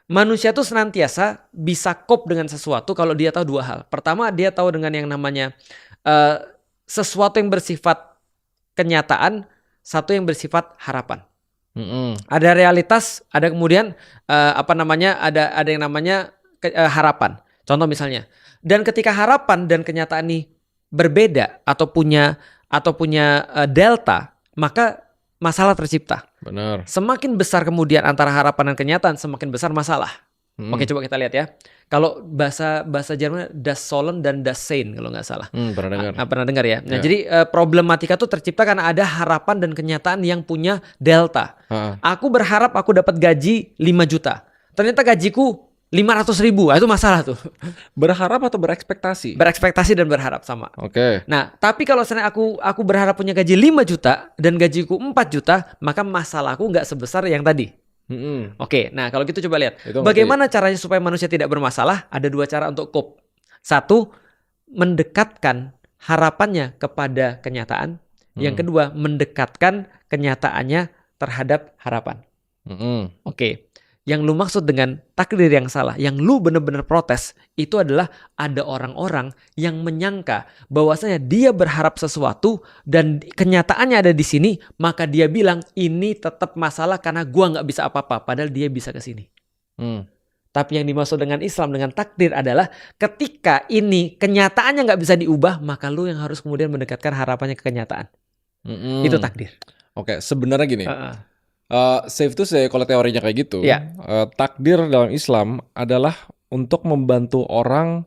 Manusia tuh senantiasa bisa cope dengan sesuatu kalau dia tahu dua hal. Pertama, dia tahu dengan yang namanya sesuatu yang bersifat kenyataan, satu yang bersifat harapan. Ada realitas, ada kemudian ada yang namanya harapan. Contoh misalnya, dan ketika harapan dan kenyataan ini berbeda atau punya delta, maka masalah tercipta. Benar. Semakin besar kemudian antara harapan dan kenyataan, semakin besar masalah. Oke, coba kita lihat ya. Kalau bahasa Jerman das Sollen dan das Sein kalau nggak salah. Pernah dengar. Pernah dengar ya. Nah, jadi problematika itu tercipta karena ada harapan dan kenyataan yang punya delta. Aku berharap aku dapat gaji 5 juta. Ternyata gajiku 500.000. Itu masalah tuh. Berharap atau berekspektasi? Berekspektasi dan berharap sama. Oke. Nah, tapi kalau misalnya aku berharap punya gaji 5 juta dan gajiku 4 juta, maka masalahku nggak sebesar yang tadi. Oke, nah kalau gitu coba lihat. Bagaimana caranya supaya manusia tidak bermasalah? Ada dua cara untuk cope. Satu, mendekatkan harapannya kepada kenyataan. Yang kedua, mendekatkan kenyataannya terhadap harapan. Oke. Yang lu maksud dengan takdir yang salah, yang lu benar-benar protes, itu adalah ada orang-orang yang menyangka bahwasanya dia berharap sesuatu dan kenyataannya ada di sini, maka dia bilang ini tetap masalah karena gua nggak bisa apa-apa, padahal dia bisa ke sini. Tapi yang dimaksud dengan Islam, dengan takdir adalah ketika ini kenyataannya nggak bisa diubah, maka lu yang harus kemudian mendekatkan harapannya ke kenyataan. Itu takdir. Oke, sebenarnya gini. Safe to say kalau teorinya kayak gitu, takdir dalam Islam adalah untuk membantu orang,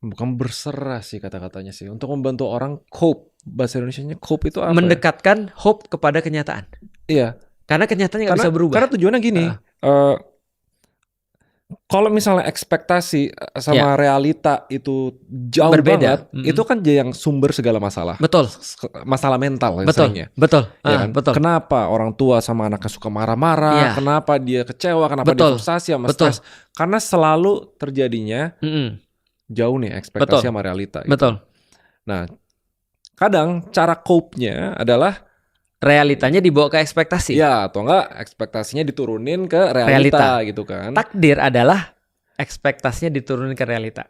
bukan berserah sih kata-katanya sih, untuk membantu orang cope. Bahasa Indonesianya cope itu apa? Mendekatkan hope kepada kenyataan. Iya. Karena kenyataannya nggak bisa berubah. Karena tujuannya gini, kalau misalnya ekspektasi sama realita itu jauh berbeda, banget, itu kan yang sumber segala masalah. Betul. Masalah mental. Betul. Ya kan? Betul. Kenapa orang tua sama anaknya suka marah-marah? Kenapa dia kecewa? Kenapa dia frustasi sama stres? Karena selalu terjadinya jauh nih ekspektasi sama realita. Gitu. Betul. Nah, kadang cara cope-nya adalah realitanya dibawa ke ekspektasi. Ya, atau enggak ekspektasinya diturunin ke realita gitu kan. Takdir adalah ekspektasinya diturunin ke realita.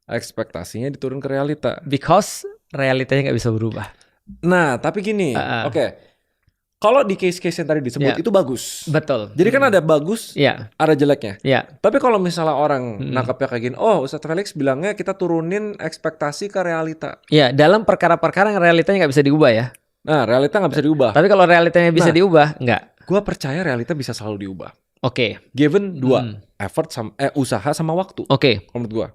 Ekspektasinya diturun ke realita. Because realitanya nggak bisa berubah. Nah, tapi gini, oke. Kalau di case-case yang tadi disebut itu bagus. Betul. Jadi kan ada bagus, ada jeleknya. Tapi kalau misalnya orang nangkapnya kayak gini, oh Ustadz Felix bilangnya kita turunin ekspektasi ke realita. Ya, dalam perkara-perkara yang realitanya nggak bisa diubah ya. Nah, realita nggak bisa diubah. Tapi kalau realitanya bisa diubah, nggak. Gue percaya realita bisa selalu diubah. Oke. Given dua, effort usaha sama waktu. Oke. Menurut gue.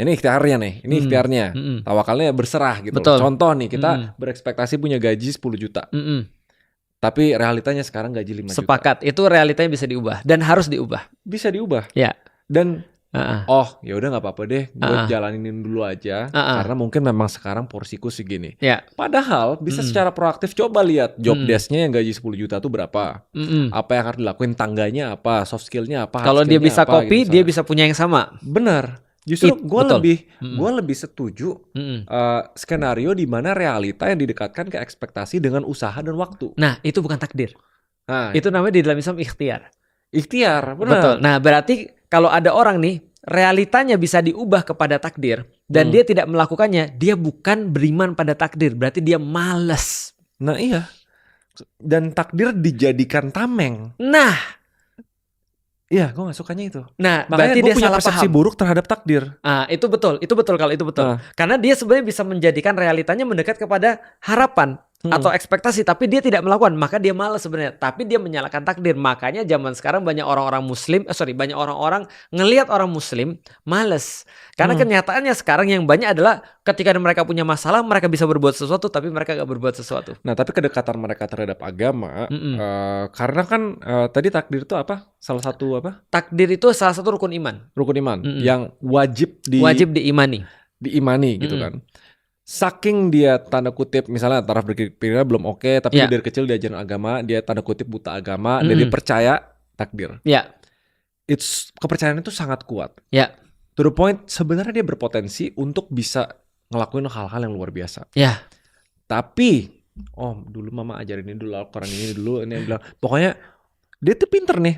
Ini ikhtiarnya nih, ini ikhtiarnya. Tawakalnya berserah gitu. Betul. Contoh nih, kita berekspektasi punya gaji 10 juta. Tapi realitanya sekarang gaji 5 juta. Sepakat, itu realitanya bisa diubah dan harus diubah. Bisa diubah. Ya. Dan ya udah nggak apa-apa deh, gue jalanin dulu aja. Karena mungkin memang sekarang porsiku segini. Padahal bisa secara proaktif coba lihat job desk-nya yang gaji 10 juta tuh berapa. Apa yang harus dilakuin, tangganya apa, soft skill-nya apa. Kalau dia bisa apa, copy, gitu, dia bisa punya yang sama. Benar. Justru gue lebih setuju skenario di mana realita yang didekatkan ke ekspektasi dengan usaha dan waktu. Nah, itu bukan takdir. Nah, itu namanya di dalam Islam ikhtiar. Ikhtiar, benar. Betul. Nah, berarti kalau ada orang nih realitanya bisa diubah kepada takdir dan dia tidak melakukannya, dia bukan beriman pada takdir, berarti dia malas. Nah, iya. Dan takdir dijadikan tameng. Nah, iya, gue gak sukanya itu. Nah, makanya berarti gue dia punya salah persepsi paham. buruk terhadap takdir. Itu betul kalau itu betul. Karena dia sebenarnya bisa menjadikan realitanya mendekat kepada harapan atau ekspektasi, tapi dia tidak melakukan, maka dia malas sebenarnya. Tapi dia menyalahkan takdir. Makanya zaman sekarang banyak orang-orang Muslim, banyak orang-orang ngelihat orang Muslim malas. Karena kenyataannya sekarang yang banyak adalah ketika mereka punya masalah, mereka bisa berbuat sesuatu, tapi mereka gak berbuat sesuatu. Nah, tapi kedekatan mereka terhadap agama, karena kan tadi takdir itu apa? Salah satu apa? Takdir itu salah satu rukun iman. Rukun iman yang wajib diimani. Diimani gitu kan. Saking dia tanda kutip misalnya taraf berpikirnya belum oke, tapi dia dari kecil diajarin agama, dia tanda kutip buta agama, dan dia percaya takdir. Kepercayaan itu sangat kuat. To the point sebenarnya dia berpotensi untuk bisa ngelakuin hal-hal yang luar biasa. Tapi dulu mama ajarin ini dulu, Al-Quran ini dulu, ini bilang pokoknya dia tuh pinter nih,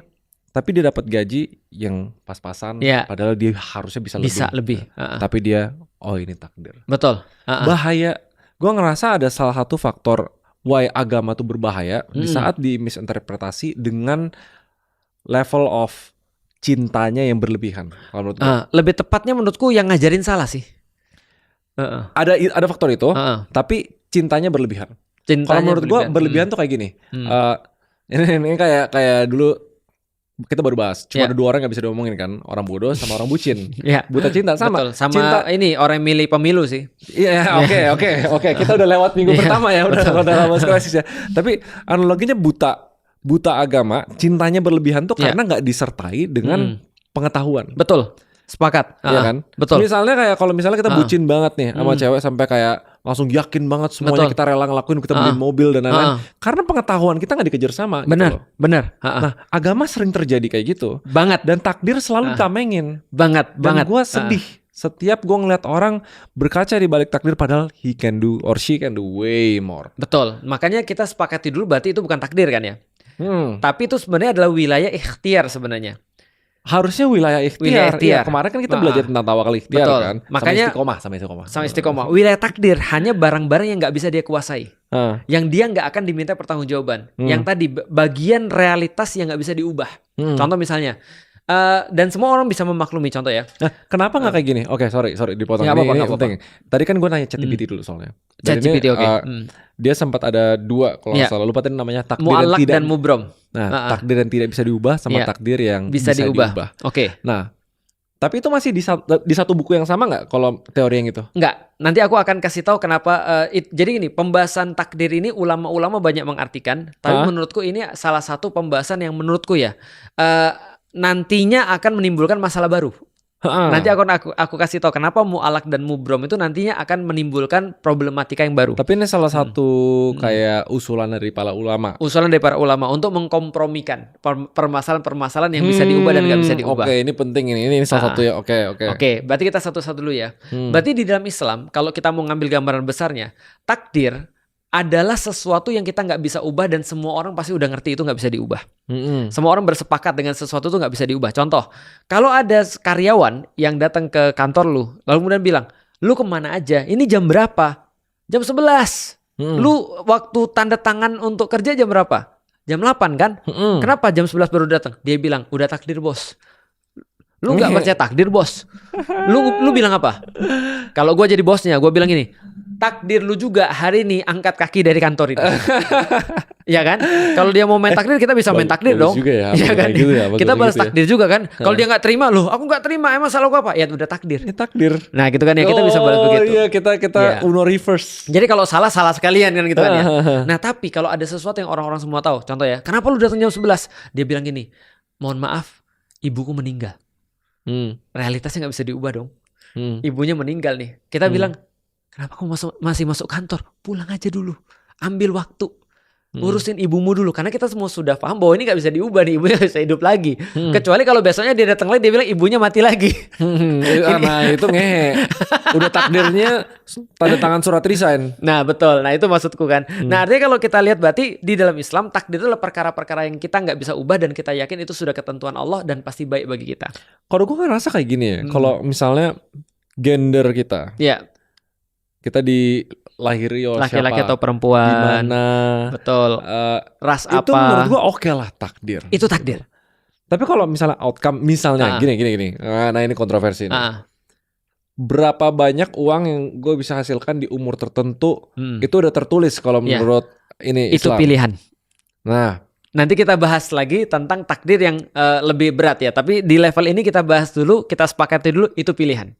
tapi dia dapat gaji yang pas-pasan, padahal dia harusnya bisa lebih. Tapi dia, ini takdir. Betul. Bahaya. Gue ngerasa ada salah satu faktor why agama tuh berbahaya di saat dimisinterpretasi dengan level of cintanya yang berlebihan. Kalau menurut gue. Lebih tepatnya menurutku yang ngajarin salah sih. Ada faktor itu, tapi cintanya berlebihan. Kalau menurut gue berlebihan tuh kayak gini. Ini kayak dulu kita baru bahas. Cuma ada 2 orang yang bisa diomongin kan, orang bodoh sama orang bucin. Buta cinta sama. Betul. Sama cinta, ini orang yang milih pemilu sih. Iya, oke. Kita udah lewat minggu pertama ya, udah lama krisis ya. Tapi analoginya buta agama, cintanya berlebihan tuh karena nggak disertai dengan pengetahuan. Betul. Sepakat. Iya kan? Betul. Misalnya kalau kita bucin banget nih sama cewek sampai kayak langsung yakin banget semuanya kita rela ngelakuin, kita beli mobil dan lain-lain. Karena pengetahuan kita nggak dikejar sama. Benar. Nah, agama sering terjadi kayak gitu. Banget. Dan takdir selalu ditamengin. Banget. Dan gue sedih. Setiap gue ngeliat orang berkaca di balik takdir padahal he can do or she can do way more. Betul. Makanya kita sepakati dulu berarti itu bukan takdir kan ya. Tapi itu sebenarnya adalah wilayah ikhtiar sebenarnya. Harusnya wilayah ikhtiar. Ya, kemarin kan kita belajar tentang tawakal ikhtiar. Betul. Kan. Makanya sama istiqomah. Wilayah takdir hanya barang-barang yang nggak bisa dia kuasai, yang dia nggak akan diminta pertanggungjawaban. Yang tadi bagian realitas yang nggak bisa diubah. Contoh misalnya, dan semua orang bisa memaklumi contoh ya. Nah, kenapa nggak kayak gini? Oke, sorry dipotong. Ini penting. Tadi kan gue nanya ChatGPT dulu soalnya. ChatGPT dia sempat ada 2 kalau nggak salah. Lupa tadi namanya takdir mu'allaq yang tidak dan mubrom. Nah, takdir yang tidak bisa diubah sama takdir yang bisa diubah. Oke. Nah, tapi itu masih di satu buku yang sama nggak kalau teori yang itu? Nggak. Nanti aku akan kasih tahu kenapa. Jadi ini pembahasan takdir ini ulama-ulama banyak mengartikan. Tapi menurutku ini salah satu pembahasan yang menurutku ya nantinya akan menimbulkan masalah baru. Nanti aku kasih tahu kenapa mu'allaq dan mubrom itu nantinya akan menimbulkan problematika yang baru. Tapi ini salah satu kayak usulan dari para ulama. Usulan dari para ulama untuk mengkompromikan permasalahan-permasalahan yang bisa diubah dan nggak bisa diubah. Oke, ini penting ini salah satu ya. Oke, berarti kita satu-satu dulu ya. Berarti di dalam Islam kalau kita mau ngambil gambaran besarnya, takdir adalah sesuatu yang kita nggak bisa ubah dan semua orang pasti udah ngerti itu nggak bisa diubah. Semua orang bersepakat dengan sesuatu itu nggak bisa diubah. Contoh, kalau ada karyawan yang datang ke kantor lu, lalu kemudian bilang, lu kemana aja? Ini jam berapa? Jam 11. Lu waktu tanda tangan untuk kerja jam berapa? Jam 8 kan? Kenapa jam 11 baru datang? Dia bilang, udah takdir bos. Lu nggak percaya takdir bos? Lu bilang apa? Kalau gue jadi bosnya, gue bilang gini, takdir lu juga hari ini angkat kaki dari kantor ini. Iya kan? Kalau dia mau main takdir, kita bisa main takdir dong. Iya kan? Gitu ya, kita balas takdir juga kan. Kalau dia nggak terima, loh aku nggak terima, emang salah gua apa? Ya udah takdir. Takdir. Nah gitu kan ya, kita bisa balas begitu. Iya, kita Uno reverse. Jadi kalau salah sekalian kan gitu kan ya. Nah tapi kalau ada sesuatu yang orang-orang semua tahu, contoh ya, kenapa lu datang jam 11? Dia bilang gini, mohon maaf, ibuku meninggal. Realitasnya nggak bisa diubah dong. Ibunya meninggal nih. Kita bilang, kenapa kamu masih masuk kantor? Pulang aja dulu. Ambil waktu. Urusin ibumu dulu. Karena kita semua sudah paham bahwa ini gak bisa diubah nih. Ibunya gak bisa hidup lagi. Kecuali kalau besoknya dia datang lagi, dia bilang ibunya mati lagi. Nah itu ngehe. Udah takdirnya tanda tangan surat resign. Nah betul. Nah itu maksudku kan. Nah artinya kalau kita lihat berarti di dalam Islam takdir itu adalah perkara-perkara yang kita gak bisa ubah. Dan kita yakin itu sudah ketentuan Allah dan pasti baik bagi kita. Kalau gue ngerasa kayak gini ya. Kalau misalnya gender kita. Iya. Kita dilahiri oleh laki-laki siapa, atau perempuan, gimana, betul, ras itu apa? Itu menurut gua oke lah takdir. Itu takdir. Tapi kalau misalnya outcome, misalnya gini, nah ini kontroversi nih. Berapa banyak uang yang gue bisa hasilkan di umur tertentu, itu udah tertulis kalau menurut ini Islam. Itu pilihan. Nah, nanti kita bahas lagi tentang takdir yang lebih berat ya. Tapi di level ini kita bahas dulu, kita sepakati dulu itu pilihan.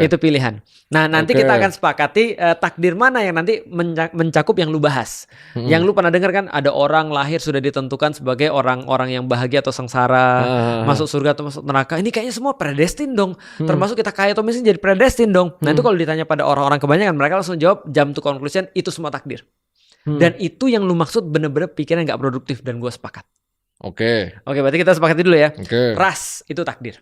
Itu pilihan. Nah nanti kita akan sepakati takdir mana yang nanti mencakup yang lu bahas. Yang lu pernah dengar kan ada orang lahir sudah ditentukan sebagai orang-orang yang bahagia atau sengsara, masuk surga atau masuk neraka. Ini kayaknya semua predestin dong. Termasuk kita kaya atau miskin jadi predestin dong. Nah itu kalau ditanya pada orang-orang kebanyakan, mereka langsung jawab jump to conclusion itu semua takdir. Dan itu yang lu maksud bener-bener pikiran gak produktif dan gue sepakat. Oke, berarti kita sepakati dulu ya. Ras itu takdir.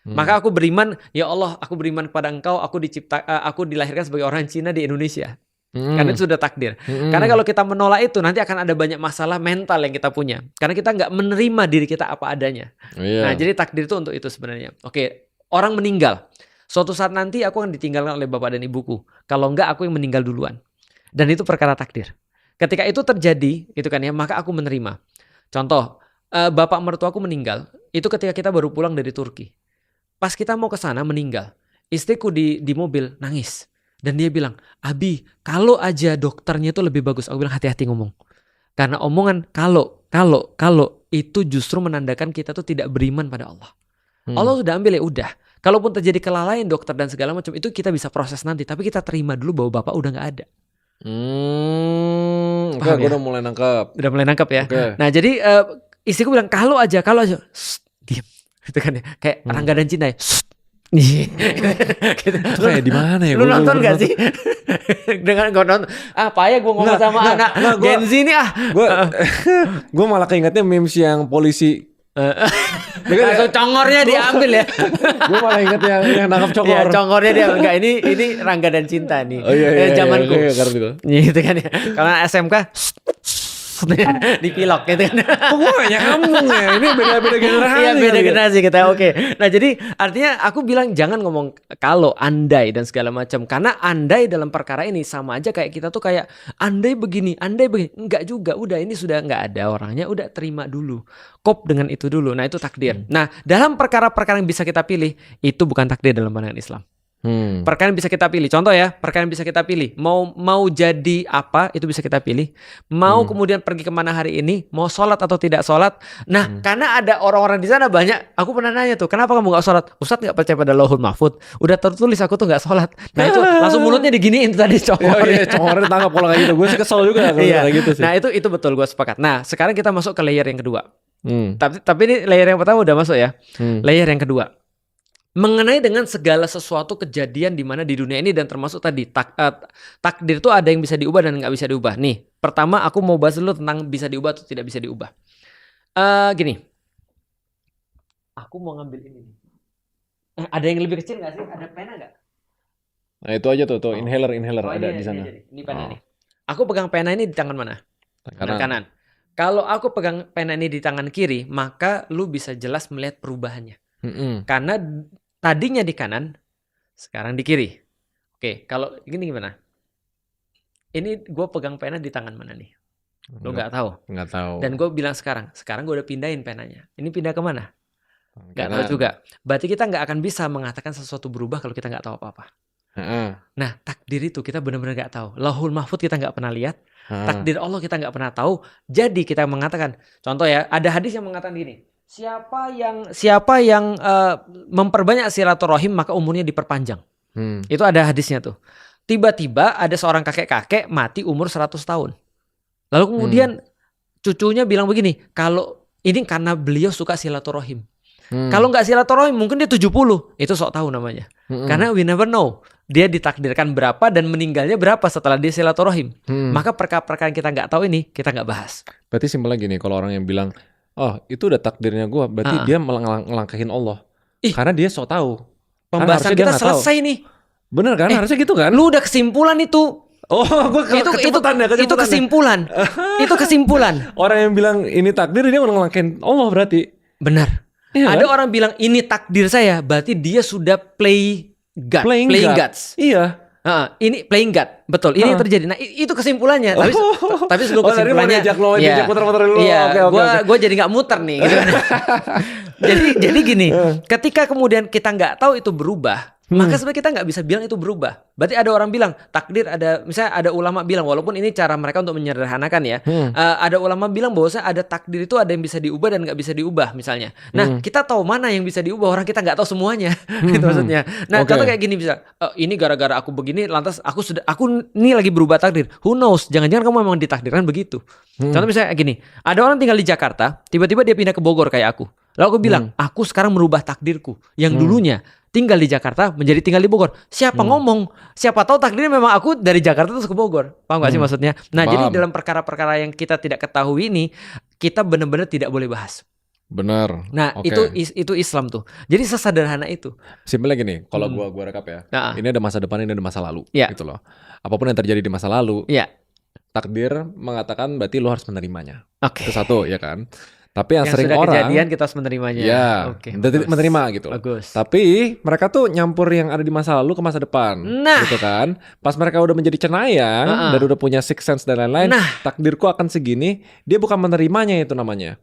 Maka aku beriman, ya Allah, aku beriman kepada Engkau, aku dilahirkan sebagai orang Cina di Indonesia. Karena itu sudah takdir. Karena kalau kita menolak itu nanti akan ada banyak masalah mental yang kita punya. Karena kita nggak menerima diri kita apa adanya. Nah, jadi takdir itu untuk itu sebenarnya. Oke, orang meninggal. Suatu saat nanti aku akan ditinggalkan oleh bapak dan ibuku. Kalau enggak, aku yang meninggal duluan. Dan itu perkara takdir. Ketika itu terjadi, itu kan ya, maka aku menerima. Contoh, bapak mertuaku meninggal. Itu ketika kita baru pulang dari Turki. Pas kita mau ke sana meninggal. Istriku di mobil nangis. Dan dia bilang, Abi, kalau aja dokternya itu lebih bagus. Aku bilang hati-hati ngomong. Karena omongan kalau itu justru menandakan kita tuh tidak beriman pada Allah. Allah sudah ambil ya udah. Kalaupun terjadi kelalaian dokter dan segala macam itu kita bisa proses nanti. Tapi kita terima dulu bahwa bapak udah gak ada. Oke, gue udah mulai nangkap. Udah mulai nangkap ya. Okay. Nah jadi istriku bilang kalau aja. Diam. Itu kan ya. Kayak Rangga dan Cinta ya. Gitu. Itu kayak di mana ya? Lu nonton gak sih? Dengan gue nonton. Payah gue ngomong sama anak Gen Z nih Gue malah keingetnya memes yang polisi. Langsung congornya diambil ya. Gue malah inget yang nangkap congor. Ya, congornya dia enggak ini Rangga dan Cinta nih. Oh iya, zamanku. Iya, gitu kan ya. Kalau SMK dipilok gitu kan. Kok gue gak nyambung ya? Ini beda-beda generasi. Iya beda generasi kita. Oke. Nah jadi artinya aku bilang jangan ngomong kalau, andai dan segala macam. Karena andai dalam perkara ini sama aja kayak kita tuh kayak andai begini. Enggak juga. Udah ini sudah enggak ada orangnya. Udah terima dulu. Kop dengan itu dulu. Nah itu takdir. Nah dalam perkara-perkara yang bisa kita pilih itu bukan takdir dalam pandangan Islam. Perkara yang bisa kita pilih. Contoh ya, perkara yang bisa kita pilih. Mau jadi apa, itu bisa kita pilih. Mau kemudian pergi kemana hari ini, mau sholat atau tidak sholat. Nah, karena ada orang-orang di sana banyak. Aku pernah nanya tuh, kenapa kamu gak sholat? Ustadz gak percaya pada Lauhul Mahfud. Udah tertulis aku tuh gak sholat. Nah itu langsung mulutnya diginiin tadi congor. Iya, congornya tangkap kalau kayak gitu. Gue sih kesel juga kalau kayak gitu sih. Nah itu betul, gue sepakat. Nah sekarang kita masuk ke layer yang kedua. Tapi ini layer yang pertama udah masuk ya. Layer yang kedua. Mengenai dengan segala sesuatu kejadian di mana di dunia ini dan termasuk tadi takdir itu ada yang bisa diubah dan nggak bisa diubah. Nih, pertama aku mau bahas dulu tentang bisa diubah atau tidak bisa diubah. Gini, aku mau ngambil ini. Ada yang lebih kecil nggak sih? Ada pena nggak? Nah itu aja tuh inhaler ada di sana. Ini pena nih. Aku pegang pena ini di tangan mana? Tangan kanan. Kalau aku pegang pena ini di tangan kiri, maka lu bisa jelas melihat perubahannya. Karena tadinya di kanan, sekarang di kiri. Oke, kalau gini gimana? Ini gue pegang pena di tangan mana nih? Lo nggak tahu? Nggak tahu. Dan gue bilang sekarang gue udah pindahin penanya. Ini pindah ke mana? Nggak tahu juga. Berarti kita nggak akan bisa mengatakan sesuatu berubah kalau kita nggak tahu apa-apa. Nah, takdir itu kita benar-benar nggak tahu. Lauhul Mahfud kita nggak pernah lihat. Takdir Allah kita nggak pernah tahu. Jadi kita mengatakan, contoh ya, ada hadis yang mengatakan gini. Siapa yang memperbanyak silaturahim maka umurnya diperpanjang. Itu ada hadisnya tuh. Tiba-tiba ada seorang kakek-kakek mati umur 100 tahun. Lalu kemudian cucunya bilang begini, kalau ini karena beliau suka silaturahim. Kalau nggak silaturahim mungkin dia 70. Itu sok tahu namanya. Karena we never know. Dia ditakdirkan berapa dan meninggalnya berapa setelah dia silaturahim. Maka perkara-perkara yang kita nggak tahu ini kita nggak bahas. Berarti simpel lagi nih kalau orang yang bilang oh itu udah takdirnya gue, berarti dia ngelangkahin Allah. Karena dia sok tahu. Pembahasan kita selesai nih. Bener kan? Harusnya gitu kan? Lu udah kesimpulan itu. Oh, gue itu kesimpulan. Itu kesimpulan. Orang yang bilang ini takdir dia ngelangkahin Allah berarti. Benar. Ya, ada orang bilang ini takdir saya, berarti dia sudah playing gods. Iya. Ini playing God, betul. Ini terjadi. Nah, itu kesimpulannya. Tapi sebelum kesimpulannya, gue jadi nggak muter nih. Gitu. jadi gini, ketika kemudian kita nggak tahu itu berubah, maka sebenarnya kita nggak bisa bilang itu berubah. Berarti ada orang bilang takdir misalnya ada ulama bilang, walaupun ini cara mereka untuk menyederhanakan ya, ada ulama bilang bahwasanya ada takdir itu ada yang bisa diubah dan nggak bisa diubah misalnya. Nah kita tahu mana yang bisa diubah, orang kita nggak tahu semuanya, gitu maksudnya. Nah contoh kayak gini bisa, ini gara-gara aku begini, lantas aku ini lagi berubah takdir. Who knows? Jangan-jangan kamu memang ditakdirkan begitu. Contoh misalnya gini, ada orang tinggal di Jakarta, tiba-tiba dia pindah ke Bogor kayak aku. Lalu aku bilang, aku sekarang merubah takdirku yang dulunya tinggal di Jakarta menjadi tinggal di Bogor. Siapa ngomong? Siapa tahu takdirnya memang aku dari Jakarta terus ke Bogor. Paham gak sih maksudnya? Nah, jadi dalam perkara-perkara yang kita tidak ketahui ini, kita benar-benar tidak boleh bahas. Benar. Nah, itu Islam tuh. Jadi sesederhana itu. Simpelnya gini, kalau gua rekap ya. Ini ada masa depan, ini ada masa lalu, gitu loh. Apapun yang terjadi di masa lalu, takdir mengatakan berarti lo harus menerimanya. Itu satu, ya kan? Tapi yang sering sudah orang kejadian kita harus menerimanya. Ya, menerima gitu. Bagus. Tapi mereka tuh nyampur yang ada di masa lalu ke masa depan, gitu kan? Pas mereka udah menjadi cenayang dan udah punya sixth sense dan lain-lain, takdirku akan segini, dia bukan menerimanya itu namanya.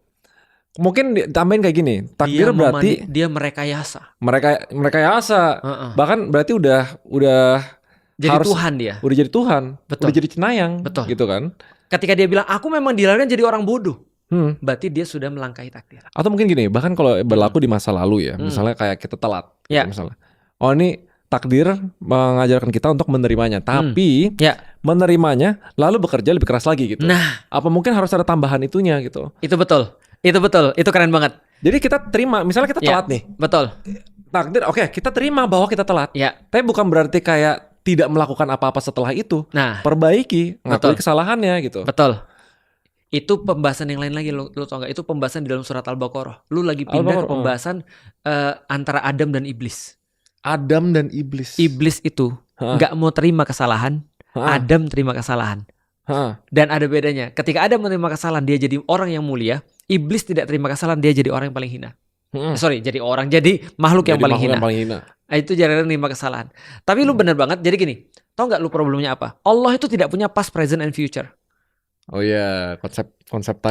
Mungkin ditambahin kayak gini, takdir berarti dia merekayasa. Merekayasa. Bahkan berarti udah jadi Tuhan dia. Udah jadi Tuhan. Betul. Udah jadi cenayang. Betul. Gitu kan? Ketika dia bilang aku memang dilahirkan jadi orang bodoh. Berarti dia sudah melangkahi takdir. Atau mungkin gini, bahkan kalau berlaku di masa lalu ya, misalnya kayak kita telat, gitu, misalnya. Oh ini takdir mengajarkan kita untuk menerimanya, tapi menerimanya lalu bekerja lebih keras lagi gitu. Nah, apa mungkin harus ada tambahan itunya gitu? Itu betul, itu keren banget. Jadi kita terima, misalnya kita telat nih. Betul. Takdir, oke, kita terima bahwa kita telat. Tapi bukan berarti kayak tidak melakukan apa-apa setelah itu. Nah, perbaiki, ngakui kesalahannya gitu. Betul. Itu pembahasan yang lain lagi, lu tau gak? Itu pembahasan di dalam surat Al-Baqarah. Lu lagi pindah ke pembahasan antara Adam dan Iblis. Adam dan Iblis. Iblis itu gak mau terima kesalahan, Adam terima kesalahan. Dan ada bedanya. Ketika Adam menerima kesalahan, dia jadi orang yang mulia. Iblis tidak terima kesalahan, dia jadi orang yang paling hina. Jadi makhluk yang paling hina. Itu jarang menerima kesalahan. Tapi lu bener banget. Jadi gini, tau gak lu problemnya apa? Allah itu tidak punya past, present, and future. Oh iya, konsep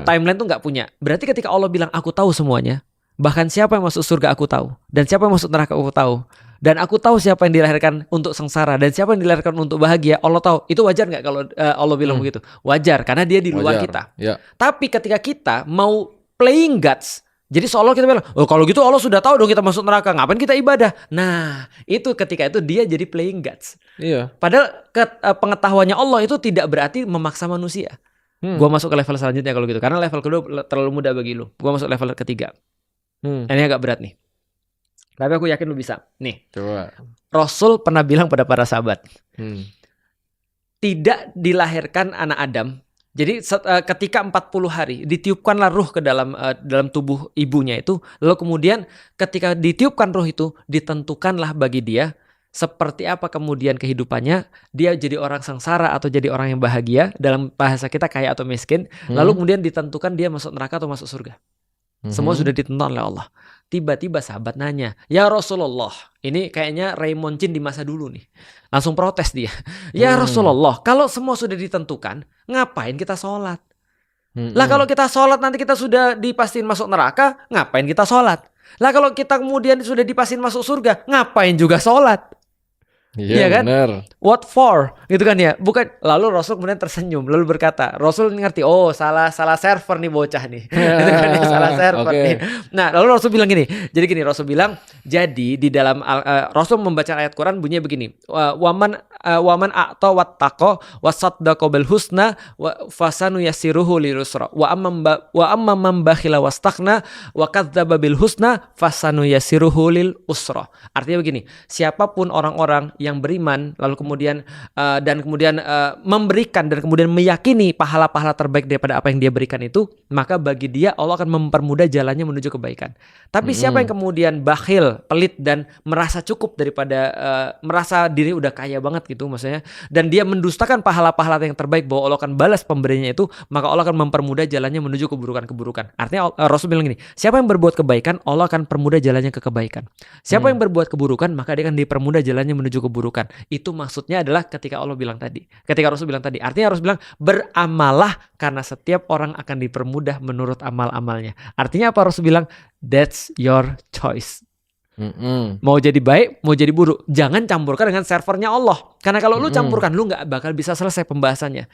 timeline tuh nggak punya. Berarti ketika Allah bilang aku tahu semuanya, bahkan siapa yang masuk surga aku tahu, dan siapa yang masuk neraka aku tahu, dan aku tahu siapa yang dilahirkan untuk sengsara dan siapa yang dilahirkan untuk bahagia, Allah tahu. Itu wajar nggak kalau Allah bilang begitu? Wajar, karena dia di luar kita. Tapi ketika kita mau playing gods, jadi seolah kita bilang, oh kalau gitu Allah sudah tahu dong kita masuk neraka, ngapain kita ibadah? Nah, itu ketika itu dia jadi playing gods. Iya. Padahal pengetahuannya Allah itu tidak berarti memaksa manusia. Gua masuk ke level selanjutnya kalau gitu, karena level kedua terlalu mudah bagi lu. Gua masuk level ketiga. Ini agak berat nih. Tapi aku yakin lu bisa. Nih. Coba. Rasul pernah bilang pada para sahabat, tidak dilahirkan anak Adam. Jadi ketika 40 hari ditiupkanlah ruh ke dalam tubuh ibunya itu, lalu kemudian ketika ditiupkan ruh itu ditentukanlah bagi dia seperti apa kemudian kehidupannya, dia jadi orang sengsara atau jadi orang yang bahagia, dalam bahasa kita kaya atau miskin, lalu kemudian ditentukan dia masuk neraka atau masuk surga. Semua sudah ditentukan oleh Allah. Tiba-tiba sahabat nanya, ya Rasulullah, ini kayaknya Raymond Chin di masa dulu nih. Langsung protes dia. Ya Rasulullah, kalau semua sudah ditentukan, ngapain kita sholat? Lah kalau kita sholat nanti kita sudah dipastiin masuk neraka, ngapain kita sholat? Lah kalau kita kemudian sudah dipastiin masuk surga, ngapain juga sholat? Iya kan? Bener. What for? Gitu kan ya. Bukan. Lalu Rasul kemudian tersenyum lalu berkata, Rasul ngerti, oh salah server nih bocah nih. Gitu kan ya, salah server nih. Nah, lalu Rasul bilang gini. Jadi gini, Rasul bilang, jadi di dalam Rasul membaca ayat Quran bunyinya begini. Waman a'ta wattaqo wasaddaqa bil husna fasanu yassiruhu lirusra. Wa amma man bakhila wastaghna wa kadzdzaba bil husna fasanu yassiruhu lil usra. Artinya begini, siapapun orang-orang yang beriman lalu kemudian memberikan dan kemudian meyakini pahala-pahala terbaik daripada apa yang dia berikan itu, maka bagi dia Allah akan mempermudah jalannya menuju kebaikan. Tapi siapa yang kemudian bakhil, pelit dan merasa cukup daripada merasa diri udah kaya banget gitu maksudnya, dan dia mendustakan pahala-pahala yang terbaik bahwa Allah akan balas pemberiannya itu, maka Allah akan mempermudah jalannya menuju keburukan-keburukan. Artinya Rasul bilang gini, siapa yang berbuat kebaikan Allah akan permudah jalannya ke kebaikan. Siapa yang berbuat keburukan maka dia akan dipermudah jalannya menuju keburukan. Itu maksudnya adalah ketika Allah bilang tadi. Ketika Rasul bilang tadi. Artinya Rasul bilang beramalah karena setiap orang akan dipermudah menurut amal-amalnya. Artinya apa Rasul bilang? That's your choice. Mau jadi baik, mau jadi buruk. Jangan campurkan dengan servernya Allah. Karena kalau lu campurkan, lu gak bakal bisa selesai pembahasannya.